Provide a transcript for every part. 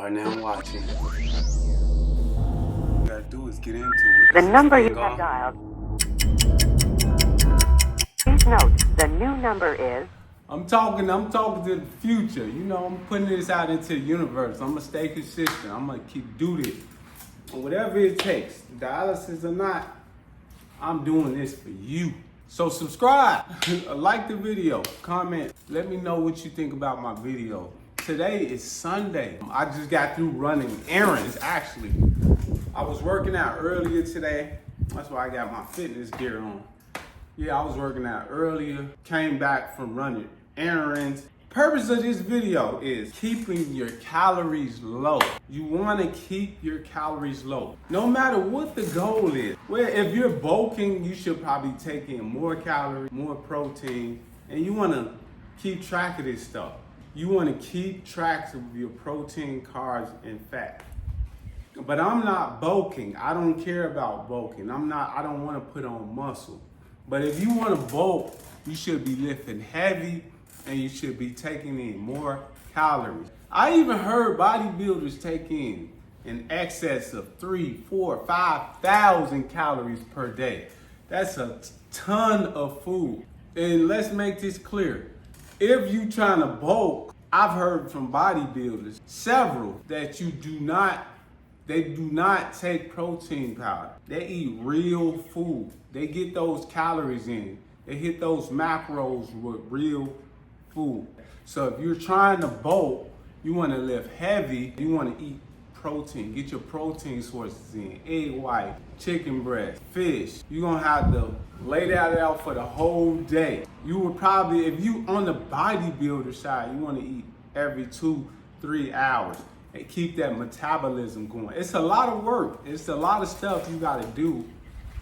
are now watching. What you gotta do is get into it. The number you have dialed. Please note, the new number is... I'm talking to the future. You know, I'm putting this out into the universe. I'm gonna stay consistent. I'm gonna do this. And whatever it takes, dialysis or not, I'm doing this for you. So subscribe, like the video, comment, let me know what you think about my video. Today is Sunday. I just got through running errands, actually. I was working out earlier today. That's why I got my fitness gear on. Yeah, I was working out earlier, came back from running errands. Purpose of this video is keeping your calories low. You want to keep your calories low, no matter what the goal is. Well, if you're bulking, you should probably take in more calories, more protein, and you want to keep track of this stuff. You want to keep track of your protein, carbs, and fat. But I'm not bulking. I don't care about bulking. I don't want to put on muscle. But if you want to bulk, you should be lifting heavy and you should be taking in more calories. I even heard bodybuilders take in excess of 3,000, 4,000, 5,000 calories per day. That's a ton of food. And let's make this clear. If you trying to bulk, I've heard from bodybuilders, several, that they do not take protein powder. They eat real food. They get those calories in. They hit those macros with real food. So if you're trying to bulk, you want to lift heavy, you want to eat protein. Get your protein sources in. Egg white, chicken breast, fish. You're going to have to lay that out for the whole day. You would probably, if you on the bodybuilder side, you want to eat every 2-3 hours and keep that metabolism going. It's a lot of work. It's a lot of stuff you got to do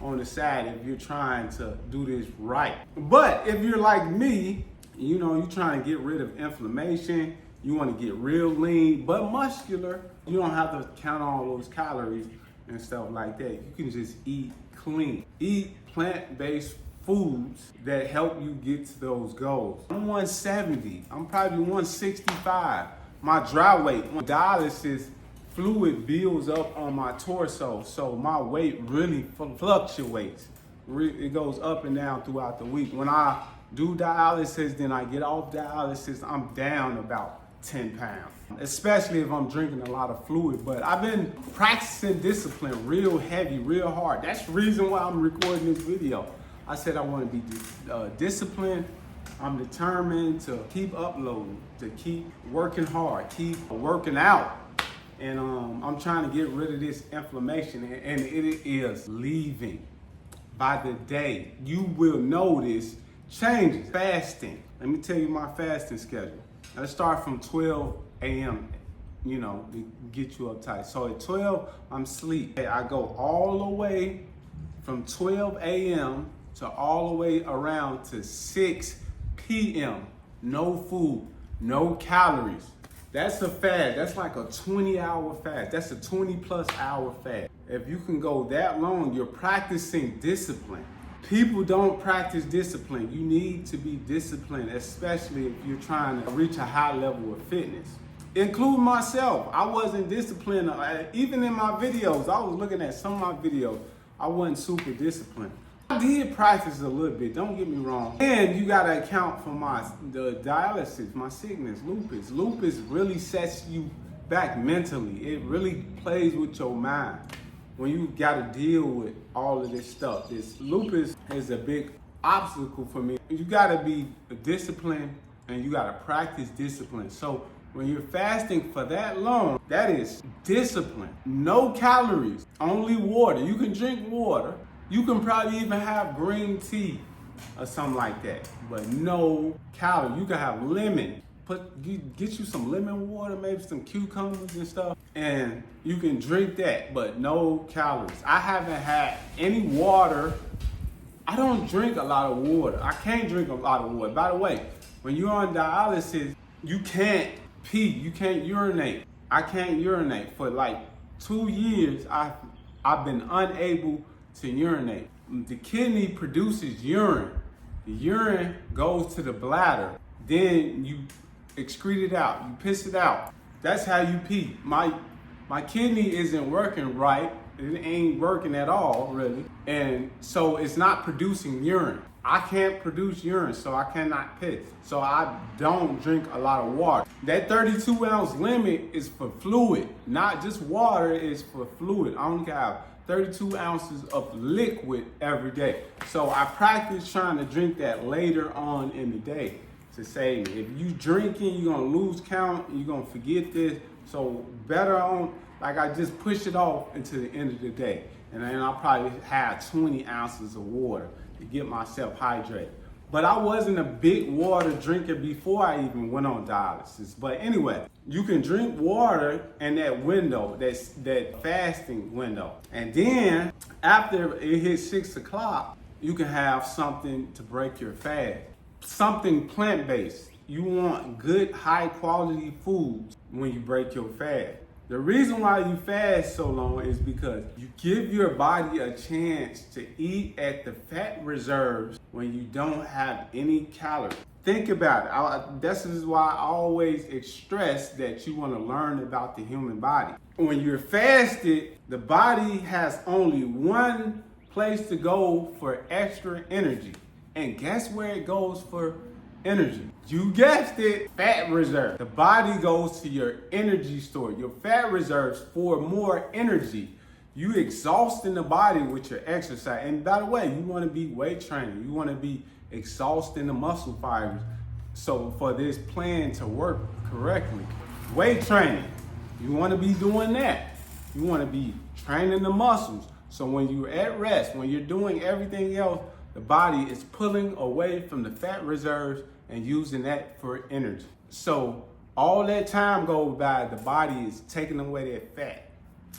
on the side if you're trying to do this right. But if you're like me, you know, you're trying to get rid of inflammation, you want to get real lean but muscular, you don't have to count all those calories and stuff like that. You can just eat clean. Eat plant-based foods that help you get to those goals. I'm 170, I'm probably 165. My dry weight, dialysis fluid builds up on my torso, so my weight really fluctuates. It goes up and down throughout the week. When I do dialysis, then I get off dialysis, I'm down about 10 pounds, especially if I'm drinking a lot of fluid. But I've been practicing discipline real heavy, real hard. That's the reason why I'm recording this video. I said I want to be disciplined. I'm determined to keep uploading, to keep working hard, keep working out. And I'm trying to get rid of this inflammation, and it is leaving. By the day, you will notice changes. Fasting. Let me tell you my fasting schedule. Let's start from 12 a.m., you know, to get you uptight. So at 12, I'm asleep. I go all the way from 12 a.m. to all the way around to 6 p.m. No food, no calories. That's a fast. That's like a 20-hour fast. That's a 20+ hour fast. If you can go that long, you're practicing discipline. People don't practice discipline. You need to be disciplined, especially if you're trying to reach a high level of fitness. Include myself. I wasn't disciplined. Even in my videos, I was looking at some of my videos, I wasn't super disciplined. I did practice a little bit, don't get me wrong. And you gotta account for the dialysis, my sickness, lupus. Lupus really sets you back mentally. It really plays with your mind when you gotta deal with all of this stuff. This lupus is a big obstacle for me. You gotta be disciplined and you gotta practice discipline. So when you're fasting for that long, that is discipline. No calories, only water. You can drink water. You can probably even have green tea or something like that, but no calories. You can have lemon. Get you some lemon water, maybe some cucumbers and stuff, and you can drink that, but no calories. I haven't had any water. I don't drink a lot of water. I can't drink a lot of water. By the way, when you're on dialysis, you can't pee, you can't urinate. I can't urinate. For like 2 years, I've been unable to urinate. The kidney produces urine. The urine goes to the bladder. Then you excrete it out, you piss it out. That's how you pee. My kidney isn't working right. It ain't working at all, really. And so it's not producing urine. I can't produce urine, so I cannot piss. So I don't drink a lot of water. That 32 ounce limit is for fluid, not just water, it's for fluid. I only have 32 ounces of liquid every day. So I practice trying to drink that later on in the day to say, if you drinking, you're gonna lose count, you're gonna forget this. So better on, like I just push it off until the end of the day. And then I'll probably have 20 ounces of water to get myself hydrated. But I wasn't a big water drinker before I even went on dialysis. But anyway, you can drink water in that window, that fasting window. And then after it hits 6 o'clock, you can have something to break your fast. Something plant-based. You want good, high quality foods when you break your fast. The reason why you fast so long is because you give your body a chance to eat at the fat reserves when you don't have any calories. Think about it. This is why I always stress that you want to learn about the human body. When you're fasted, the body has only one place to go for extra energy. And guess where it goes for energy? You guessed it, fat reserve. The body goes to your energy store, your fat reserves for more energy. You exhausting the body with your exercise. And by the way, you want to be weight training. You want to be exhausting the muscle fibers. So for this plan to work correctly, weight training, you want to be doing that. You want to be training the muscles. So when you're at rest, when you're doing everything else, the body is pulling away from the fat reserves and using that for energy. So all that time goes by, the body is taking away that fat,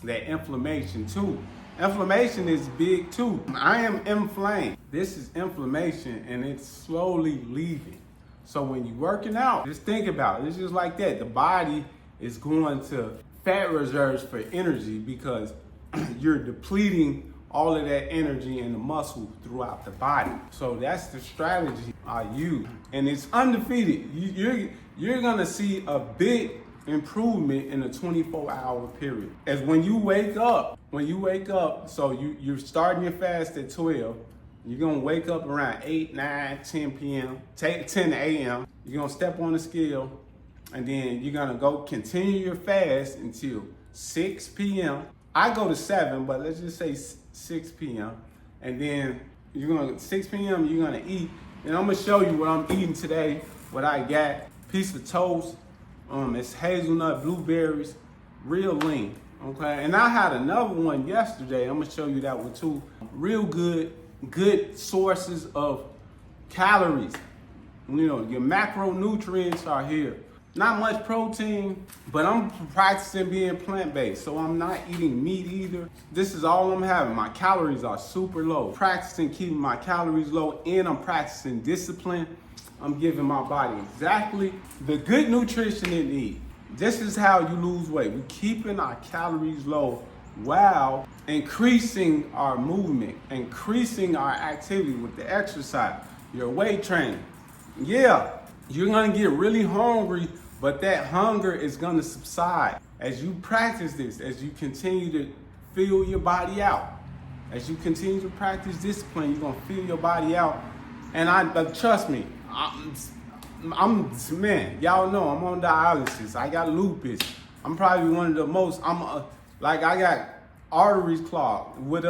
that inflammation too. Inflammation is big too. I am inflamed. This is inflammation and it's slowly leaving. So when you're working out, just think about it. It's just like that. The body is going to fat reserves for energy because you're depleting all of that energy in the muscle throughout the body. So that's the strategy I use. And it's undefeated. You're gonna see a big improvement in a 24-hour period. As when you wake up, so you're starting your fast at 12, you're gonna wake up around 8, 9, 10 p.m., 10 a.m. You're gonna step on the scale, and then you're gonna go continue your fast until 6 p.m. I go to 7, but let's just say 6 p.m. And then 6 p.m. you're gonna eat. And I'm gonna show you what I'm eating today, what I got. Piece of toast, it's hazelnut, blueberries, real lean, okay? And I had another one yesterday. I'm gonna show you that one too. Real good sources of calories. You know, your macronutrients are here. Not much protein, but I'm practicing being plant-based, so I'm not eating meat either. This is all I'm having. My calories are super low. Practicing keeping my calories low, and I'm practicing discipline. I'm giving my body exactly the good nutrition it needs. This is how you lose weight. We're keeping our calories low while increasing our movement, increasing our activity with the exercise, your weight training. Yeah, you're gonna get really hungry, but that hunger is gonna subside as you practice this, as you continue to fill your body out. As you continue to practice discipline, you're gonna fill your body out. And but trust me, man, y'all know I'm on dialysis. I got lupus. I'm probably one of the most, I got arteries clogged. With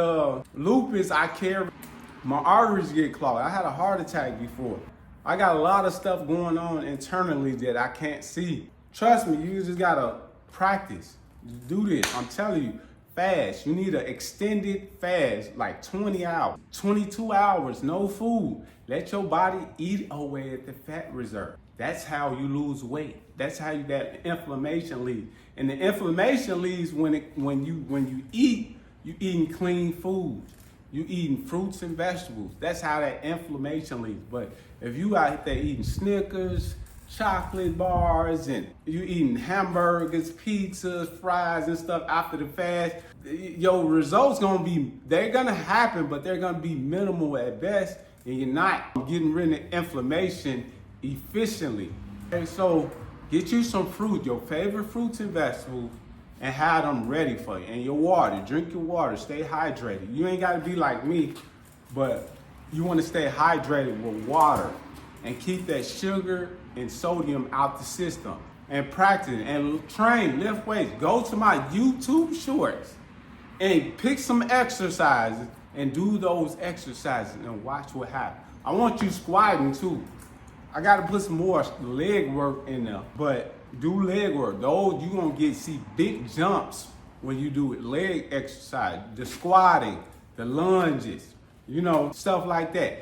lupus, my arteries get clogged. I had a heart attack before. I got a lot of stuff going on internally that I can't see. Trust me, you just gotta practice. Do this. I'm telling you, fast. You need an extended fast, like 20 hours, 22 hours, no food. Let your body eat away at the fat reserve. That's how you lose weight. That's how that inflammation leaves. And the inflammation leaves when you eat, you eating clean foods. You eating fruits and vegetables. That's how that inflammation leaves. But if you out there eating Snickers, chocolate bars, and you eating hamburgers, pizzas, fries, and stuff after the fast, your results they're gonna happen, but they're gonna be minimal at best, and you're not getting rid of inflammation efficiently. Okay, so Get you some fruit, your favorite fruits and vegetables, and have them ready for you. And your water, drink your water, stay hydrated. You ain't gotta be like me, but you wanna stay hydrated with water and keep that sugar and sodium out the system. And practice and train, lift weights. Go to my YouTube shorts and pick some exercises and do those exercises and watch what happens. I want you squatting too. I gotta put some more leg work in there, but do leg work. Those you gonna see big jumps when you do it. Leg exercise, the squatting, the lunges, stuff like that.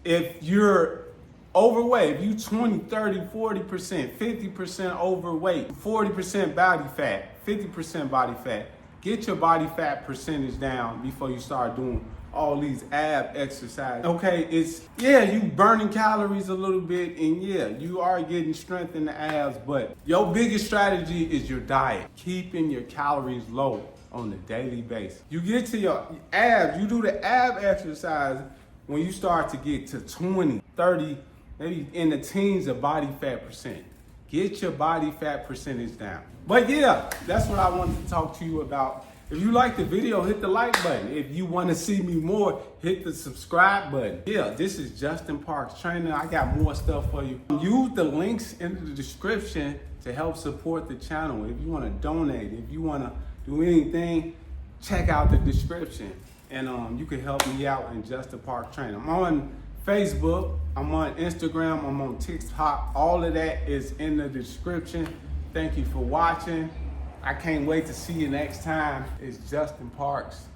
If you're overweight, if you 20, 30, 40%, 50% overweight, 40% body fat, 50% body fat, get your body fat percentage down before you start doing all these ab exercises. Okay, you burning calories a little bit, and you are getting strength in the abs, but your biggest strategy is your diet. Keeping your calories low on a daily basis. You get to your abs, you do the ab exercise when you start to get to 20, 30, maybe in the teens of body fat percent. Get your body fat percentage down. But that's what I wanted to talk to you about. If you like the video, hit the like button. If you want to see me more, hit the subscribe button. This is Justin Parks Trainer. I got more stuff for you. Use the links in the description to help support the channel. If you want to donate, if you want to do anything, check out the description. And you can help me out in Justin Parks Trainer. I'm on Facebook, I'm on Instagram, I'm on TikTok. All of that is in the description. Thank you for watching. I can't wait to see you next time. It's Justin Parks.